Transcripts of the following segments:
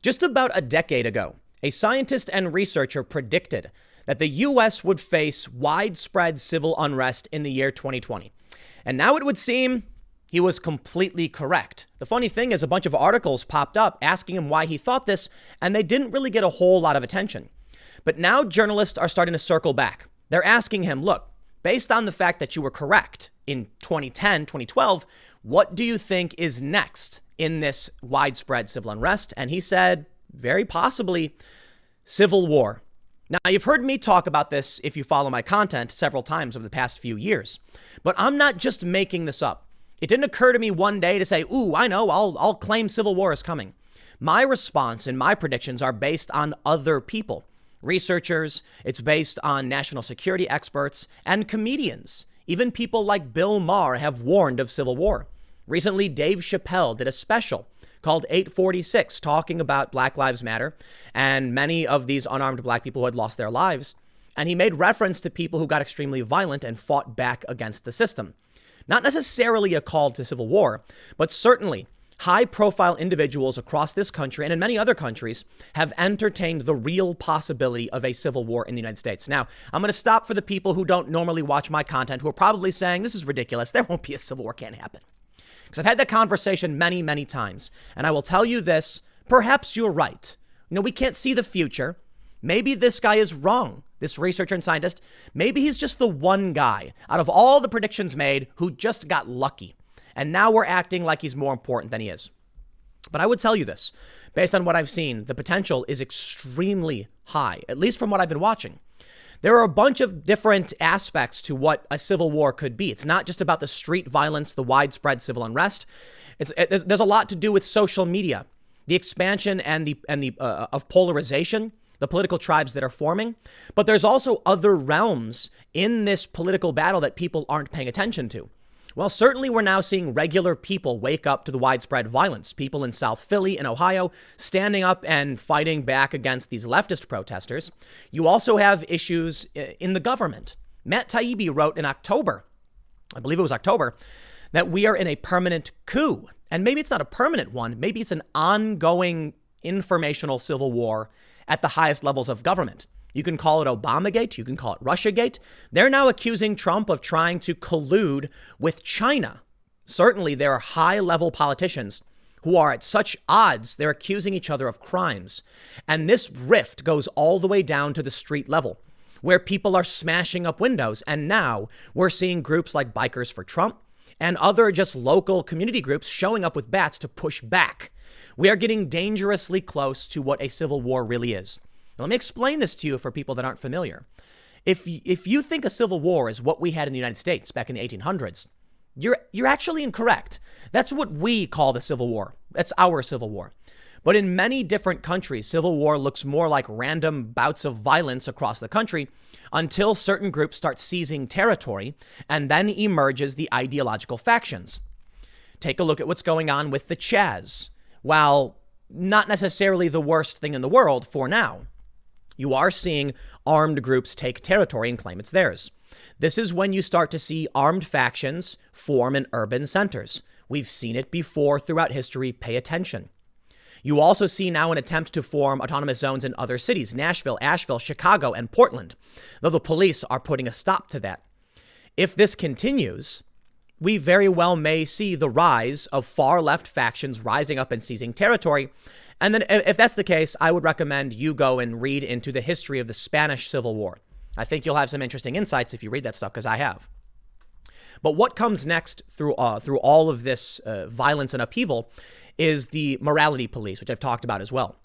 Just about a decade ago, a scientist and researcher predicted that the U.S. would face widespread civil unrest in the year 2020. And now it would seem he was completely correct. The funny thing is a bunch of articles popped up asking him why he thought this, and they didn't really get a whole lot of attention. But now journalists are starting to circle back. They're asking him, look, based on the fact that you were correct in 2010, 2012, what do you think is next in this widespread civil unrest? And he said, very possibly, civil war. Now, you've heard me talk about this if you follow my content several times over the past few years, but I'm not just making this up. It didn't occur to me one day to say, ooh, I know, I'll claim civil war is coming. My response and my predictions are based on other people, researchers. It's based on national security experts and comedians. Even people like Bill Maher have warned of civil war. Recently, Dave Chappelle did a special called 846, talking about Black Lives Matter and many of these unarmed black people who had lost their lives. And he made reference to people who got extremely violent and fought back against the system. Not necessarily a call to civil war, but certainly high-profile individuals across this country and in many other countries have entertained the real possibility of a civil war in the United States. Now, I'm going to stop for the people who don't normally watch my content, who are probably saying, this is ridiculous. There won't be a civil war, can't happen. Because I've had that conversation many, many times. And I will tell you this, perhaps you're right. You know, we can't see the future. Maybe this guy is wrong, this researcher and scientist. Maybe he's just the one guy out of all the predictions made who just got lucky. And now we're acting like he's more important than he is. But I would tell you this, based on what I've seen, the potential is extremely high, at least from what I've been watching. There are a bunch of different aspects to what a civil war could be. It's not just about the street violence, the widespread civil unrest. There's a lot to do with social media, the expansion of polarization, the political tribes that are forming. But there's also other realms in this political battle that people aren't paying attention to. Well, certainly we're now seeing regular people wake up to the widespread violence. People in South Philly and Ohio standing up and fighting back against these leftist protesters. You also have issues in the government. Matt Taibbi wrote in October, I believe it was October, that we are in a permanent coup. And maybe it's not a permanent one. Maybe it's an ongoing informational civil war at the highest levels of government. You can call it Obamagate. You can call it Russiagate. They're now accusing Trump of trying to collude with China. Certainly, there are high-level politicians who are at such odds, they're accusing each other of crimes. And this rift goes all the way down to the street level, where people are smashing up windows. And now we're seeing groups like Bikers for Trump and other just local community groups showing up with bats to push back. We are getting dangerously close to what a civil war really is. Now, let me explain this to you for people that aren't familiar. If you think a civil war is what we had in the United States back in the 1800s, you're actually incorrect. That's what we call the Civil War. That's our Civil War. But in many different countries, civil war looks more like random bouts of violence across the country until certain groups start seizing territory, and then emerges the ideological factions. Take a look at what's going on with the CHAZ. While not necessarily the worst thing in the world for now, you are seeing armed groups take territory and claim it's theirs. This is when you start to see armed factions form in urban centers. We've seen it before throughout history. Pay attention. You also see now an attempt to form autonomous zones in other cities, Nashville, Asheville, Chicago, and Portland, though the police are putting a stop to that. If this continues, we very well may see the rise of far left factions rising up and seizing territory. And then if that's the case, I would recommend you go and read into the history of the Spanish Civil War. I think you'll have some interesting insights if you read that stuff, because I have. But what comes next through all of this violence and upheaval is the morality police, which I've talked about as well.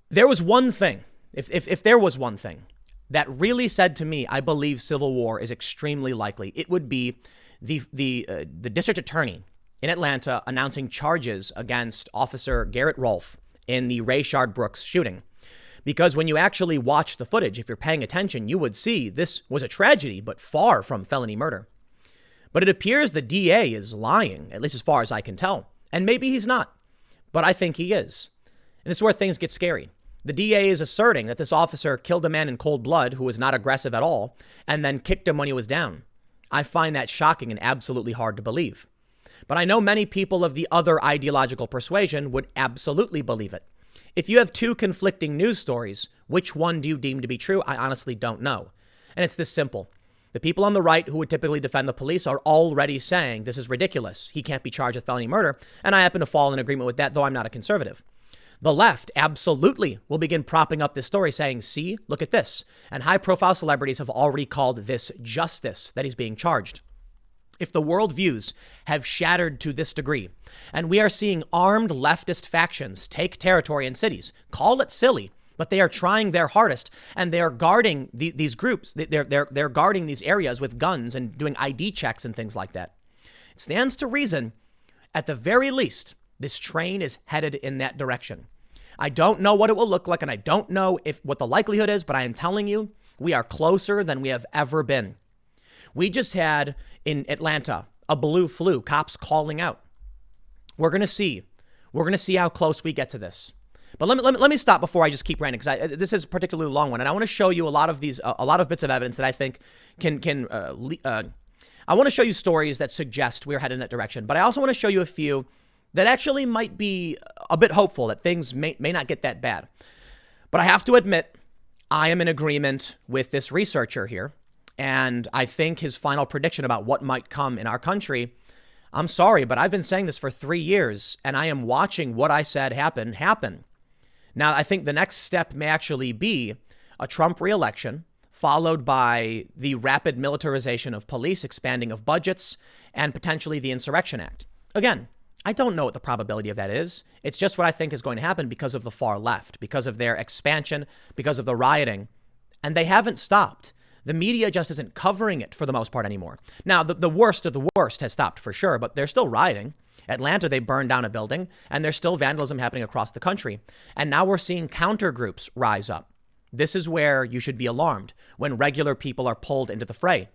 There was one thing, if there was one thing that really said to me, I believe civil war is extremely likely, it would be the district attorney in Atlanta announcing charges against Officer Garrett Rolfe in the Rayshard Brooks shooting. Because when you actually watch the footage, if you're paying attention, you would see this was a tragedy, but far from felony murder. But it appears the DA is lying, at least as far as I can tell. And maybe he's not, but I think he is. And this is where things get scary. The DA is asserting that this officer killed a man in cold blood who was not aggressive at all, and then kicked him when he was down. I find that shocking and absolutely hard to believe. But I know many people of the other ideological persuasion would absolutely believe it. If you have two conflicting news stories, which one do you deem to be true? I honestly don't know. And it's this simple. The people on the right who would typically defend the police are already saying this is ridiculous. He can't be charged with felony murder. And I happen to fall in agreement with that, though I'm not a conservative. The left absolutely will begin propping up this story saying, see, look at this. And high profile celebrities have already called this justice that he's being charged. If the worldviews have shattered to this degree, and we are seeing armed leftist factions take territory in cities, call it silly, but they are trying their hardest, and they are guarding these groups. They're guarding these areas with guns and doing ID checks and things like that. It stands to reason, at the very least, this train is headed in that direction. I don't know what it will look like, and I don't know what the likelihood is, but I am telling you, we are closer than we have ever been. We just had in Atlanta a blue flu, cops calling out. We're going to see how close we get to this. But let me stop before I just keep ranting, because this is a particularly long one, and I want to show you a lot of bits of evidence that I think I want to show you stories that suggest we're headed in that direction, but I also want to show you a few that actually might be a bit hopeful that things may not get that bad. But I have to admit, I am in agreement with this researcher here, and I think his final prediction about what might come in our country, I'm sorry, but I've been saying this for 3 years, and I am watching what I said happen. Now, I think the next step may actually be a Trump reelection, followed by the rapid militarization of police, expanding of budgets, and potentially the Insurrection Act. Again, I don't know what the probability of that is. It's just what I think is going to happen because of the far left, because of their expansion, because of the rioting. And they haven't stopped. The media just isn't covering it for the most part anymore. Now, the worst of the worst has stopped for sure, but they're still rioting. Atlanta, they burned down a building, and there's still vandalism happening across the country. And now we're seeing counter groups rise up. This is where you should be alarmed, when regular people are pulled into the fray.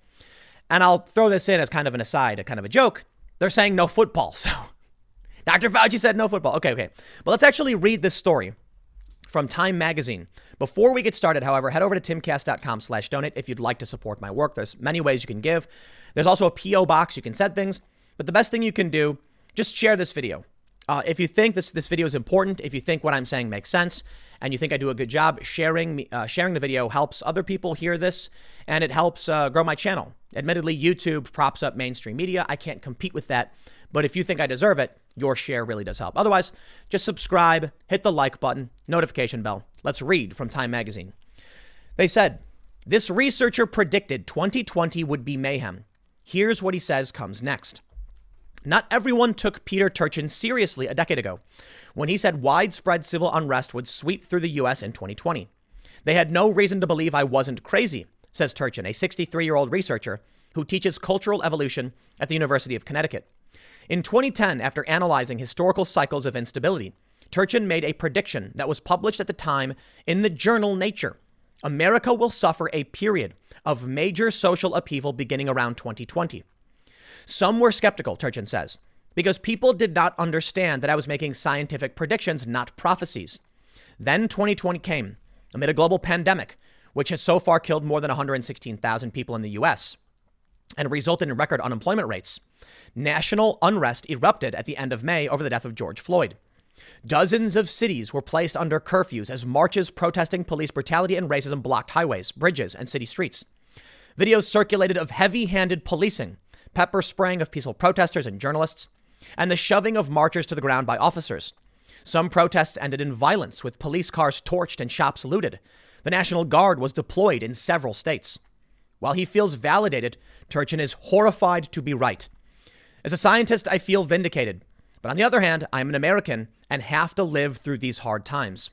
And I'll throw this in as kind of an aside, a kind of a joke. They're saying no football. So Dr. Fauci said no football. Okay. But let's actually read this story from Time Magazine. Before we get started, however, head over to timcast.com/donate if you'd like to support my work. There's many ways you can give. There's also a P.O. box. You can send things. But the best thing you can do, just share this video. If you think this video is important, if you think what I'm saying makes sense, and you think I do a good job, sharing the video helps other people hear this, and it helps grow my channel. Admittedly, YouTube props up mainstream media. I can't compete with that. But if you think I deserve it, your share really does help. Otherwise, just subscribe, hit the like button, notification bell. Let's read from Time Magazine. They said, this researcher predicted 2020 would be mayhem. Here's what he says comes next. Not everyone took Peter Turchin seriously a decade ago when he said widespread civil unrest would sweep through the U.S. in 2020. They had no reason to believe I wasn't crazy, says Turchin, a 63-year-old researcher who teaches cultural evolution at the University of Connecticut. In 2010, after analyzing historical cycles of instability, Turchin made a prediction that was published at the time in the journal Nature. America will suffer a period of major social upheaval beginning around 2020. Some were skeptical, Turchin says, because people did not understand that I was making scientific predictions, not prophecies. Then 2020 came amid a global pandemic, which has so far killed more than 116,000 people in the U.S. and resulted in record unemployment rates. National unrest erupted at the end of May over the death of George Floyd. Dozens of cities were placed under curfews as marches protesting police brutality and racism blocked highways, bridges, and city streets. Videos circulated of heavy-handed policing, pepper spraying of peaceful protesters and journalists, and the shoving of marchers to the ground by officers. Some protests ended in violence, with police cars torched and shops looted. The National Guard was deployed in several states. While he feels validated, Turchin is horrified to be right. As a scientist, I feel vindicated. But on the other hand, I'm an American and have to live through these hard times.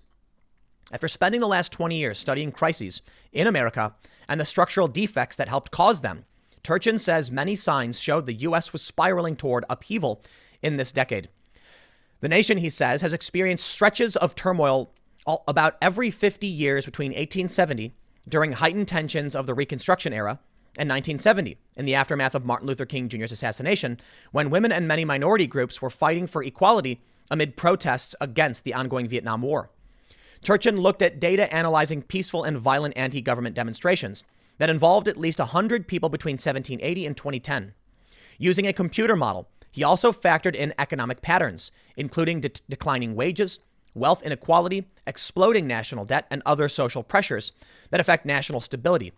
After spending the last 20 years studying crises in America and the structural defects that helped cause them, Turchin says many signs showed the U.S. was spiraling toward upheaval in this decade. The nation, he says, has experienced stretches of turmoil about every 50 years between 1870, during heightened tensions of the Reconstruction era, and 1970, in the aftermath of Martin Luther King Jr.'s assassination, when women and many minority groups were fighting for equality amid protests against the ongoing Vietnam War. Turchin looked at data analyzing peaceful and violent anti-government demonstrations that involved at least 100 people between 1780 and 2010. Using a computer model, he also factored in economic patterns, including declining wages, wealth inequality, exploding national debt, and other social pressures that affect national stability.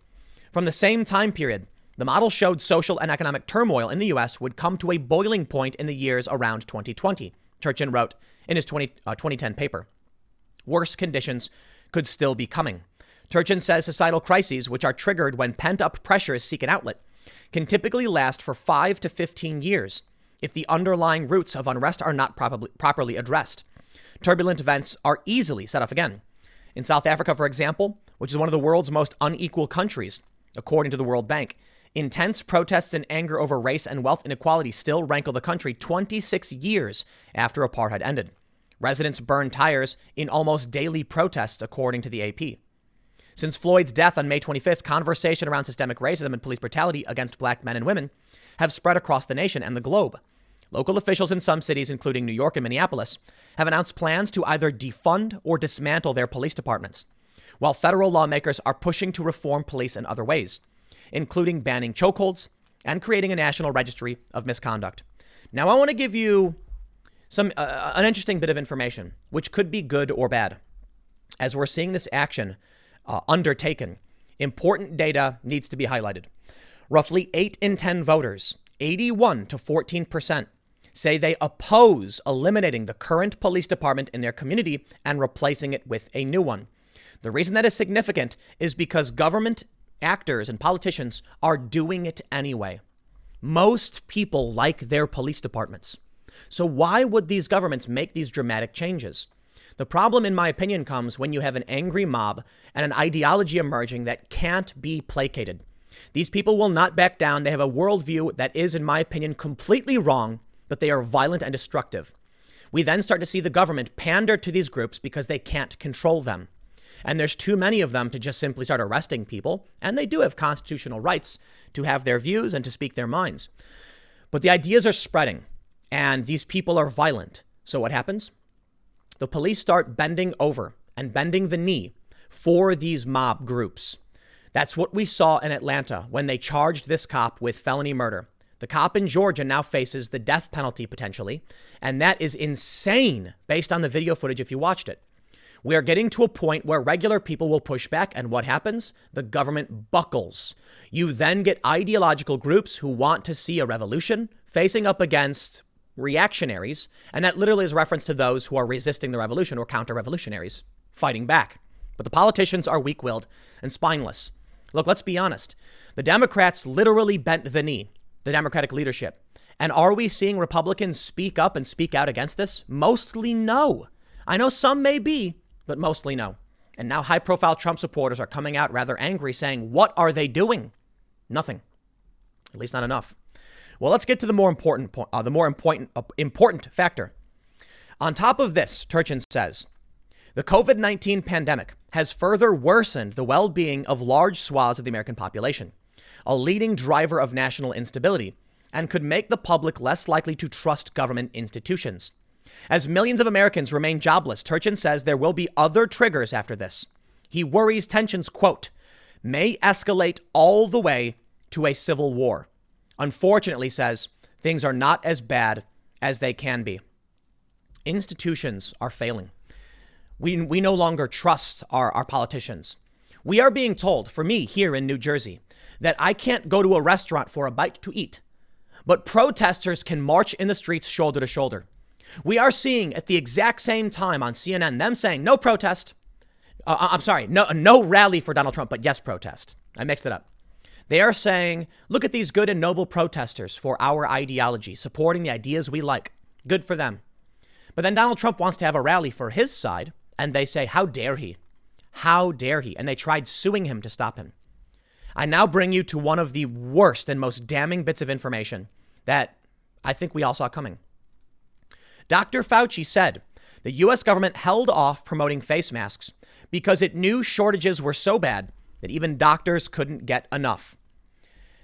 From the same time period, the model showed social and economic turmoil in the U.S. would come to a boiling point in the years around 2020, Turchin wrote in his 2010 paper. Worse conditions could still be coming. Turchin says societal crises, which are triggered when pent-up pressures seek an outlet, can typically last for 5 to 15 years if the underlying roots of unrest are not properly addressed. Turbulent events are easily set off again. In South Africa, for example, which is one of the world's most unequal countries, according to the World Bank, intense protests and anger over race and wealth inequality still rankle the country 26 years after apartheid ended. Residents burned tires in almost daily protests, according to the AP. Since Floyd's death on May 25th, conversation around systemic racism and police brutality against black men and women have spread across the nation and the globe. Local officials in some cities, including New York and Minneapolis, have announced plans to either defund or dismantle their police departments, while federal lawmakers are pushing to reform police in other ways, including banning chokeholds and creating a national registry of misconduct. Now, I want to give you an interesting bit of information, which could be good or bad. As we're seeing this action undertaken, important data needs to be highlighted. Roughly 8 in 10 voters, 81 to 14%, say they oppose eliminating the current police department in their community and replacing it with a new one. The reason that is significant is because government actors and politicians are doing it anyway. Most people like their police departments. So why would these governments make these dramatic changes? The problem, in my opinion, comes when you have an angry mob and an ideology emerging that can't be placated. These people will not back down. They have a worldview that is, in my opinion, completely wrong, but they are violent and destructive. We then start to see the government pander to these groups because they can't control them. And there's too many of them to just simply start arresting people. And they do have constitutional rights to have their views and to speak their minds. But the ideas are spreading and these people are violent. So what happens? The police start bending over and bending the knee for these mob groups. That's what we saw in Atlanta when they charged this cop with felony murder. The cop in Georgia now faces the death penalty potentially. And that is insane based on the video footage if you watched it. We are getting to a point where regular people will push back. And what happens? The government buckles. You then get ideological groups who want to see a revolution facing up against reactionaries. And that literally is a reference to those who are resisting the revolution or counter-revolutionaries fighting back. But the politicians are weak-willed and spineless. Look, let's be honest. The Democrats literally bent the knee, the Democratic leadership. And are we seeing Republicans speak up and speak out against this? Mostly no. I know some may be, but mostly no. And now high-profile Trump supporters are coming out rather angry, saying, what are they doing? Nothing. At least not enough. Well, let's get to the more important factor. On top of this, Turchin says, the COVID-19 pandemic has further worsened the well-being of large swaths of the American population, a leading driver of national instability, and could make the public less likely to trust government institutions. As millions of Americans remain jobless, Turchin says there will be other triggers after this. He worries tensions, quote, may escalate all the way to a civil war. Unfortunately, says, things are not as bad as they can be. Institutions are failing. We no longer trust our politicians. We are being told, for me here in New Jersey, that I can't go to a restaurant for a bite to eat, but protesters can march in the streets shoulder to shoulder. We are seeing at the exact same time on CNN them saying no protest. No rally for Donald Trump, but yes protest. I mixed it up. They are saying, look at these good and noble protesters for our ideology, supporting the ideas we like. Good for them. But then Donald Trump wants to have a rally for his side, and they say, how dare he? How dare he? And they tried suing him to stop him. I now bring you to one of the worst and most damning bits of information that I think we all saw coming. Dr. Fauci said the U.S. government held off promoting face masks because it knew shortages were so bad that even doctors couldn't get enough.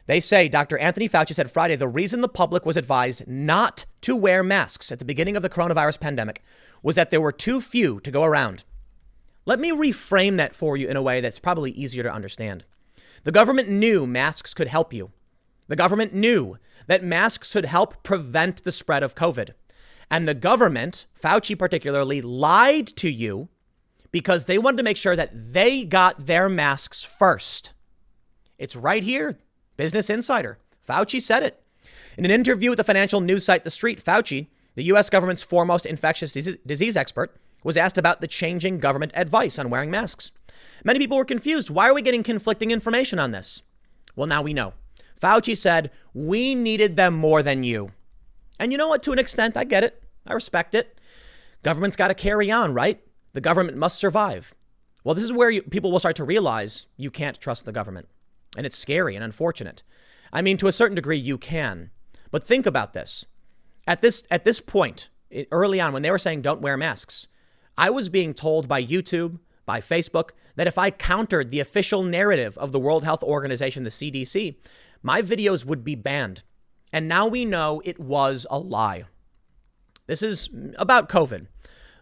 They say Dr. Anthony Fauci said Friday the reason the public was advised not to wear masks at the beginning of the coronavirus pandemic was that there were too few to go around. Let me reframe that for you in a way that's probably easier to understand. The government knew masks could help you. The government knew that masks could help prevent the spread of COVID. And the government, Fauci particularly, lied to you because they wanted to make sure that they got their masks first. It's right here. Business Insider. Fauci said it. In an interview with the financial news site The Street, Fauci, the U.S. government's foremost infectious disease expert, was asked about the changing government advice on wearing masks. Many people were confused. Why are we getting conflicting information on this? Well, now we know. Fauci said, we needed them more than you. And you know what? To an extent, I get it. I respect it. Government's got to carry on, right? The government must survive. Well, this is where people will start to realize you can't trust the government. And it's scary and unfortunate. I mean, to a certain degree, you can. But think about this. At this point, early on, when they were saying don't wear masks, I was being told by YouTube, by Facebook, that if I countered the official narrative of the World Health Organization, the CDC, my videos would be banned. And now we know it was a lie. This is about COVID.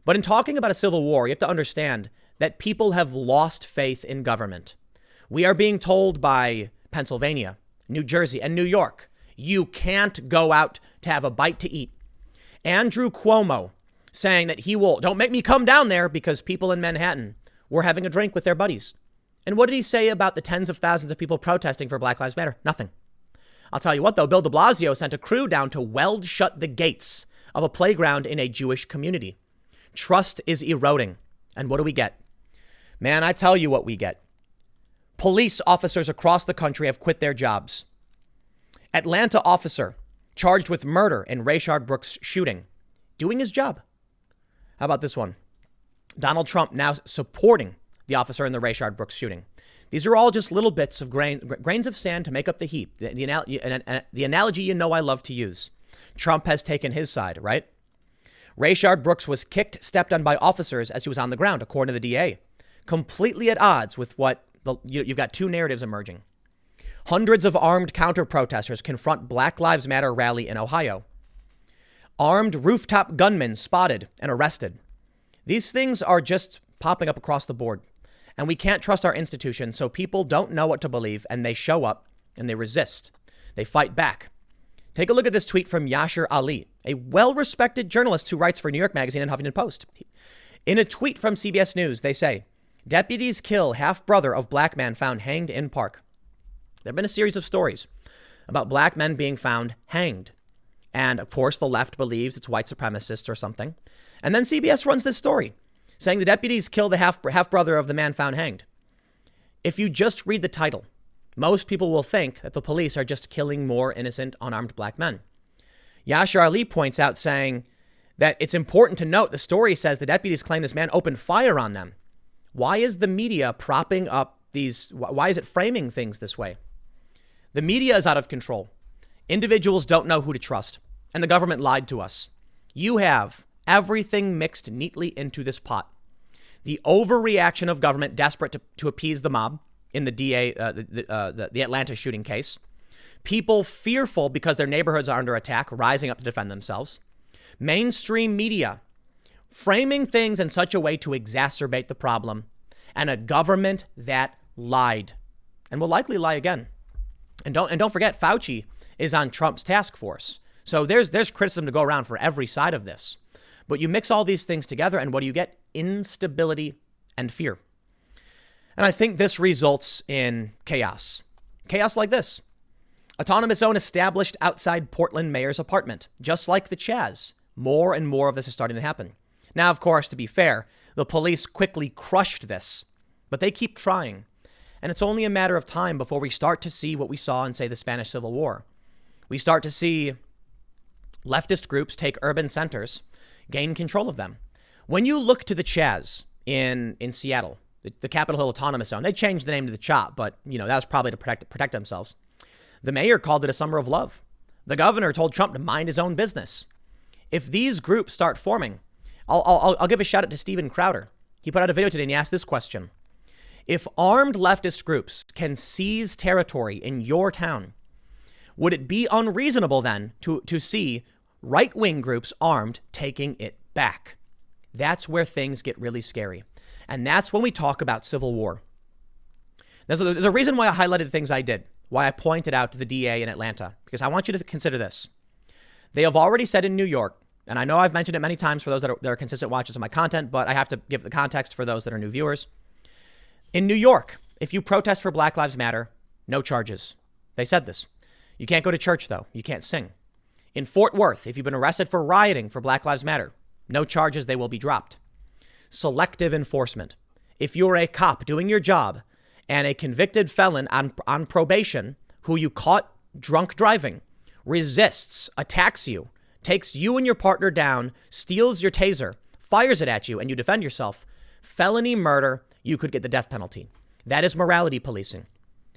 But in talking about a civil war, you have to understand that people have lost faith in government. We are being told by Pennsylvania, New Jersey, and New York, you can't go out to have a bite to eat. Andrew Cuomo saying that don't make me come down there because people in Manhattan were having a drink with their buddies. And what did he say about the tens of thousands of people protesting for Black Lives Matter? Nothing. I'll tell you what, though, Bill de Blasio sent a crew down to weld shut the gates of a playground in a Jewish community. Trust is eroding. And what do we get? Man, I tell you what we get. Police officers across the country have quit their jobs. Atlanta officer charged with murder in Rayshard Brooks shooting, doing his job. How about this one? Donald Trump now supporting the officer in the Rayshard Brooks shooting. These are all just little bits of grains of sand to make up the heap. The analogy you know I love to use. Trump has taken his side, right? Rayshard Brooks was kicked, stepped on by officers as he was on the ground, according to the DA. Completely at odds with what you've got two narratives emerging. Hundreds of armed counter-protesters confront Black Lives Matter rally in Ohio. Armed rooftop gunmen spotted and arrested. These things are just popping up across the board. And we can't trust our institutions, so people don't know what to believe, and they show up and they resist. They fight back. Take a look at this tweet from Yashar Ali, a well-respected journalist who writes for New York Magazine and Huffington Post. In a tweet from CBS News, they say, deputies kill half-brother of black man found hanged in park. There have been a series of stories about black men being found hanged. And of course, the left believes it's white supremacists or something. And then CBS runs this story saying the deputies kill the half-brother of the man found hanged. If you just read the title, most people will think that the police are just killing more innocent, unarmed black men. Yashar Ali points out saying that it's important to note the story says the deputies claim this man opened fire on them. Why is the media propping up why is it framing things this way? The media is out of control. Individuals don't know who to trust, and the government lied to us. You have everything mixed neatly into this pot. The overreaction of government desperate to appease the mob in the Atlanta shooting case. People fearful because their neighborhoods are under attack, rising up to defend themselves. Mainstream media framing things in such a way to exacerbate the problem. And a government that lied and will likely lie again. And don't forget, Fauci is on Trump's task force. So there's criticism to go around for every side of this. But you mix all these things together and what do you get? Instability and fear. And I think this results in chaos. Chaos like this. Autonomous zone established outside Portland mayor's apartment, just like the CHAZ. More and more of this is starting to happen. Now, of course, to be fair, the police quickly crushed this, but they keep trying. And it's only a matter of time before we start to see what we saw in, say, the Spanish Civil War. We start to see leftist groups take urban centers, gain control of them. When you look to the CHAZ in Seattle, the Capitol Hill Autonomous Zone, they changed the name to the CHOP, but that was probably to protect themselves. The mayor called it a summer of love. The governor told Trump to mind his own business. If these groups start forming, I'll give a shout out to Steven Crowder. He put out a video today and he asked this question. If armed leftist groups can seize territory in your town, would it be unreasonable then to see right-wing groups armed taking it back? That's where things get really scary. And that's when we talk about civil war. There's a reason why I highlighted the things I did, why I pointed out to the DA in Atlanta, because I want you to consider this. They have already said in New York, And I know I've mentioned it many times for those that are consistent watchers of my content, but I have to give the context for those that are new viewers. In New York, if you protest for Black Lives Matter, no charges. They said this. You can't go to church, though. You can't sing. In Fort Worth, if you've been arrested for rioting for Black Lives Matter, no charges, they will be dropped. Selective enforcement. If you're a cop doing your job and a convicted felon on probation who you caught drunk driving, resists, attacks you, takes you and your partner down, steals your taser, fires it at you, and you defend yourself, felony murder, you could get the death penalty. That is morality policing.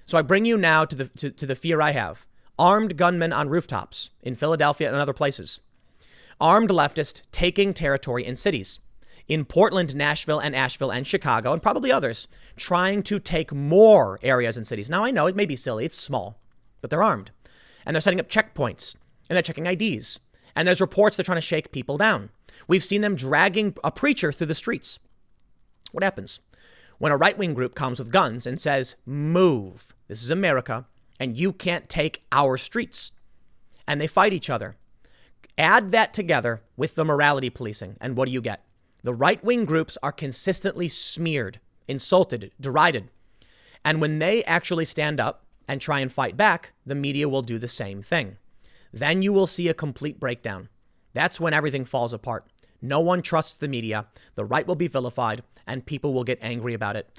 So I bring you now to the fear I have. Armed gunmen on rooftops in Philadelphia and other places. Armed leftists taking territory in cities. In Portland, Nashville, and Asheville, and Chicago, and probably others, trying to take more areas and cities. Now, I know it may be silly. It's small, but they're armed. And they're setting up checkpoints, and they're checking IDs. And there's reports they're trying to shake people down. We've seen them dragging a preacher through the streets. What happens? When a right-wing group comes with guns and says, move, this is America, and you can't take our streets. And they fight each other. Add that together with the morality policing, and what do you get? The right-wing groups are consistently smeared, insulted, derided. And when they actually stand up and try and fight back, the media will do the same thing. Then you will see a complete breakdown. That's when everything falls apart. No one trusts the media. The right will be vilified, and people will get angry about it.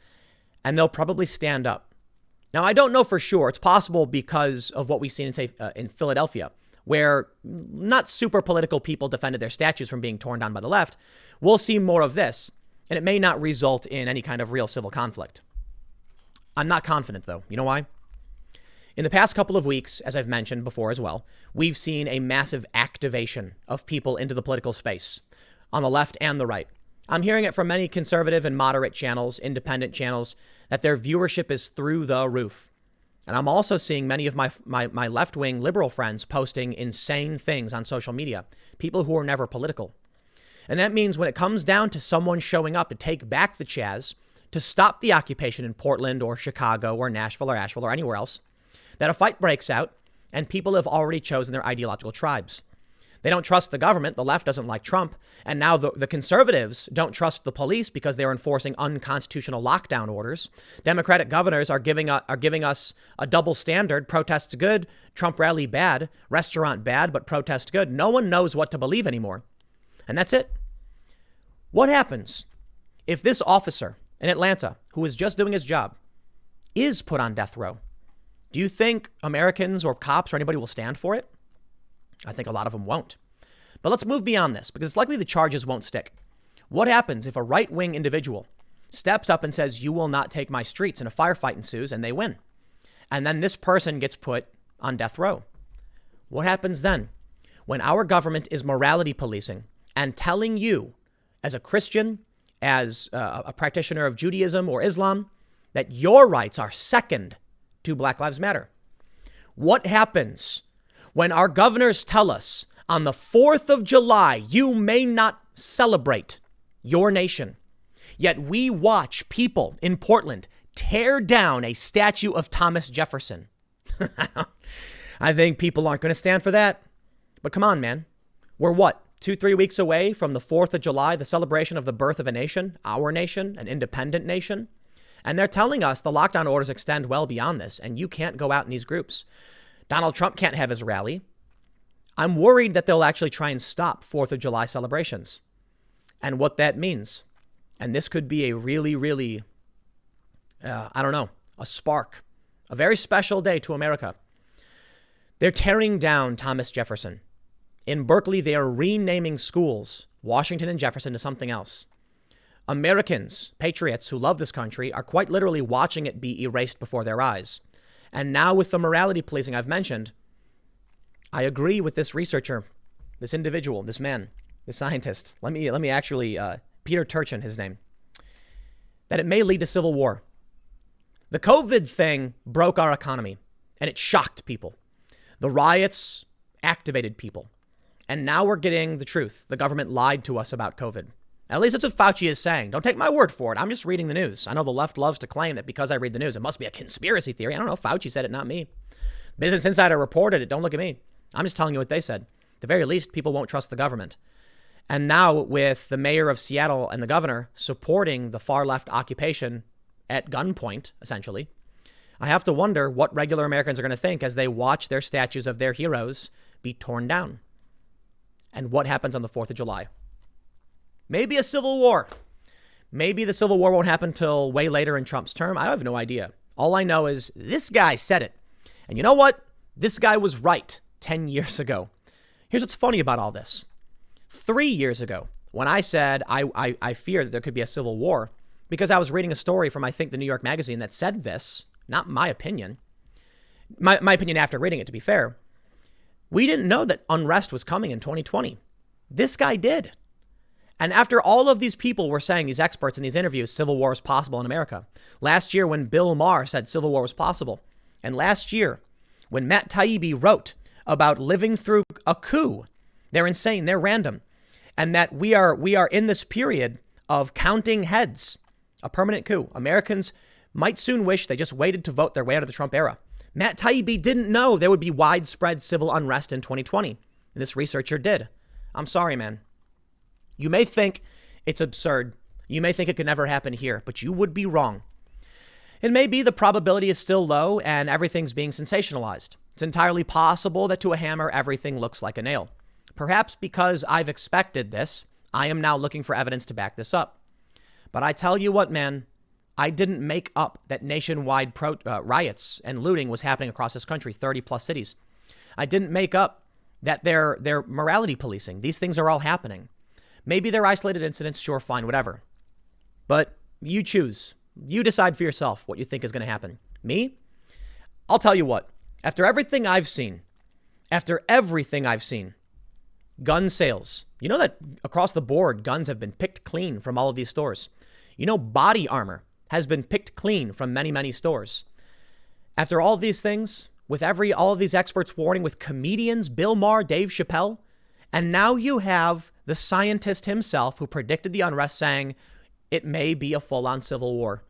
And they'll probably stand up. Now, I don't know for sure. It's possible because of what we've seen in Philadelphia, where not super political people defended their statues from being torn down by the left. We'll see more of this, and it may not result in any kind of real civil conflict. I'm not confident, though. You know why? In the past couple of weeks, as I've mentioned before as well, we've seen a massive activation of people into the political space on the left and the right. I'm hearing it from many conservative and moderate channels, independent channels, that their viewership is through the roof. And I'm also seeing many of my left-wing liberal friends posting insane things on social media, people who are never political. And that means when it comes down to someone showing up to take back the CHAZ, to stop the occupation in Portland or Chicago or Nashville or Asheville or anywhere else, that a fight breaks out and people have already chosen their ideological tribes. They don't trust the government. The left doesn't like Trump. And now the conservatives don't trust the police because they're enforcing unconstitutional lockdown orders. Democratic governors are giving us a double standard. Protests good, Trump rally bad, restaurant bad, but protest good. No one knows what to believe anymore. And that's it. What happens if this officer in Atlanta, who is just doing his job, is put on death row? Do you think Americans or cops or anybody will stand for it? I think a lot of them won't. But let's move beyond this because it's likely the charges won't stick. What happens if a right-wing individual steps up and says, you will not take my streets, and a firefight ensues and they win? And then this person gets put on death row. What happens then when our government is morality policing and telling you as a Christian, as a practitioner of Judaism or Islam, that your rights are second to Black Lives Matter? What happens when our governors tell us on the 4th of July, you may not celebrate your nation, yet we watch people in Portland tear down a statue of Thomas Jefferson? I think people aren't going to stand for that. But come on, man. We're what, 2-3 weeks away from the 4th of July, the celebration of the birth of a nation, our nation, an independent nation. And they're telling us the lockdown orders extend well beyond this, and you can't go out in these groups. Donald Trump can't have his rally. I'm worried that they'll actually try and stop 4th of July celebrations and what that means. And this could be a really, really, a spark, a very special day to America. They're tearing down Thomas Jefferson. In Berkeley, they are renaming schools, Washington and Jefferson, to something else. Americans, patriots who love this country, are quite literally watching it be erased before their eyes. And now with the morality policing I've mentioned, I agree with this researcher, this individual, this man, this scientist. Let me actually, Peter Turchin, his name, that it may lead to civil war. The COVID thing broke our economy and it shocked people. The riots activated people. And now we're getting the truth. The government lied to us about COVID. At least that's what Fauci is saying. Don't take my word for it. I'm just reading the news. I know the left loves to claim that because I read the news, it must be a conspiracy theory. I don't know. Fauci said it, not me. Business Insider reported it. Don't look at me. I'm just telling you what they said. At the very least, people won't trust the government. And now with the mayor of Seattle and the governor supporting the far left occupation at gunpoint, essentially, I have to wonder what regular Americans are going to think as they watch their statues of their heroes be torn down. And what happens on the 4th of July? Maybe a civil war. Maybe the civil war won't happen till way later in Trump's term. I have no idea. All I know is this guy said it. And you know what? This guy was right 10 years ago. Here's what's funny about all this. 3 years ago, when I said I fear that there could be a civil war, because I was reading a story from, I think, the New York Magazine that said this, not my opinion. My opinion after reading it, to be fair. We didn't know that unrest was coming in 2020. This guy did. And after all of these people were saying, these experts in these interviews, civil war is possible in America. Last year when Bill Maher said civil war was possible. And last year when Matt Taibbi wrote about living through a coup. They're insane. They're random. And that we are in this period of counting heads, a permanent coup. Americans might soon wish they just waited to vote their way out of the Trump era. Matt Taibbi didn't know there would be widespread civil unrest in 2020. And this researcher did. I'm sorry, man. You may think it's absurd. You may think it could never happen here, but you would be wrong. It may be the probability is still low and everything's being sensationalized. It's entirely possible that to a hammer, everything looks like a nail. Perhaps because I've expected this, I am now looking for evidence to back this up. But I tell you what, man, I didn't make up that nationwide riots and looting was happening across this country, 30 plus cities. I didn't make up that they're morality policing. These things are all happening. Maybe they're isolated incidents, sure, fine, whatever. But you choose. You decide for yourself what you think is going to happen. Me? I'll tell you what. After everything I've seen, gun sales, you know that across the board, guns have been picked clean from all of these stores. You know, body armor has been picked clean from many, many stores. After all of these things, with all of these experts warning, with comedians, Bill Maher, Dave Chappelle, and now you have the scientist himself who predicted the unrest saying it may be a full-on civil war.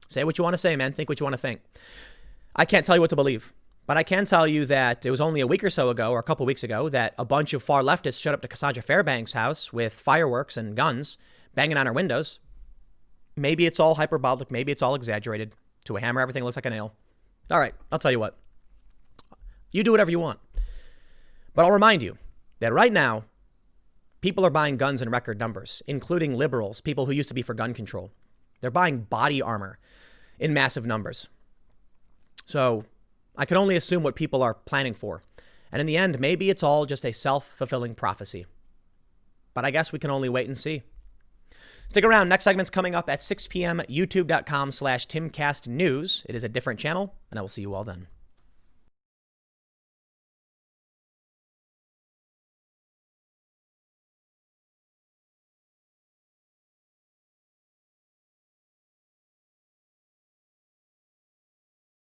Say what you want to say, man. Think what you want to think. I can't tell you what to believe, but I can tell you that it was only a week or so ago, or a couple weeks ago, that a bunch of far leftists showed up to Cassandra Fairbanks' house with fireworks and guns, banging on her windows. Maybe it's all hyperbolic. Maybe it's all exaggerated. To a hammer, everything looks like a nail. All right, I'll tell you what. You do whatever you want. But I'll remind you that right now, people are buying guns in record numbers, including liberals, people who used to be for gun control. They're buying body armor in massive numbers. So I can only assume what people are planning for. And in the end, maybe it's all just a self-fulfilling prophecy. But I guess we can only wait and see. Stick around. Next segment's coming up at 6 p.m. youtube.com/TimCastNews. It is a different channel, and I will see you all then.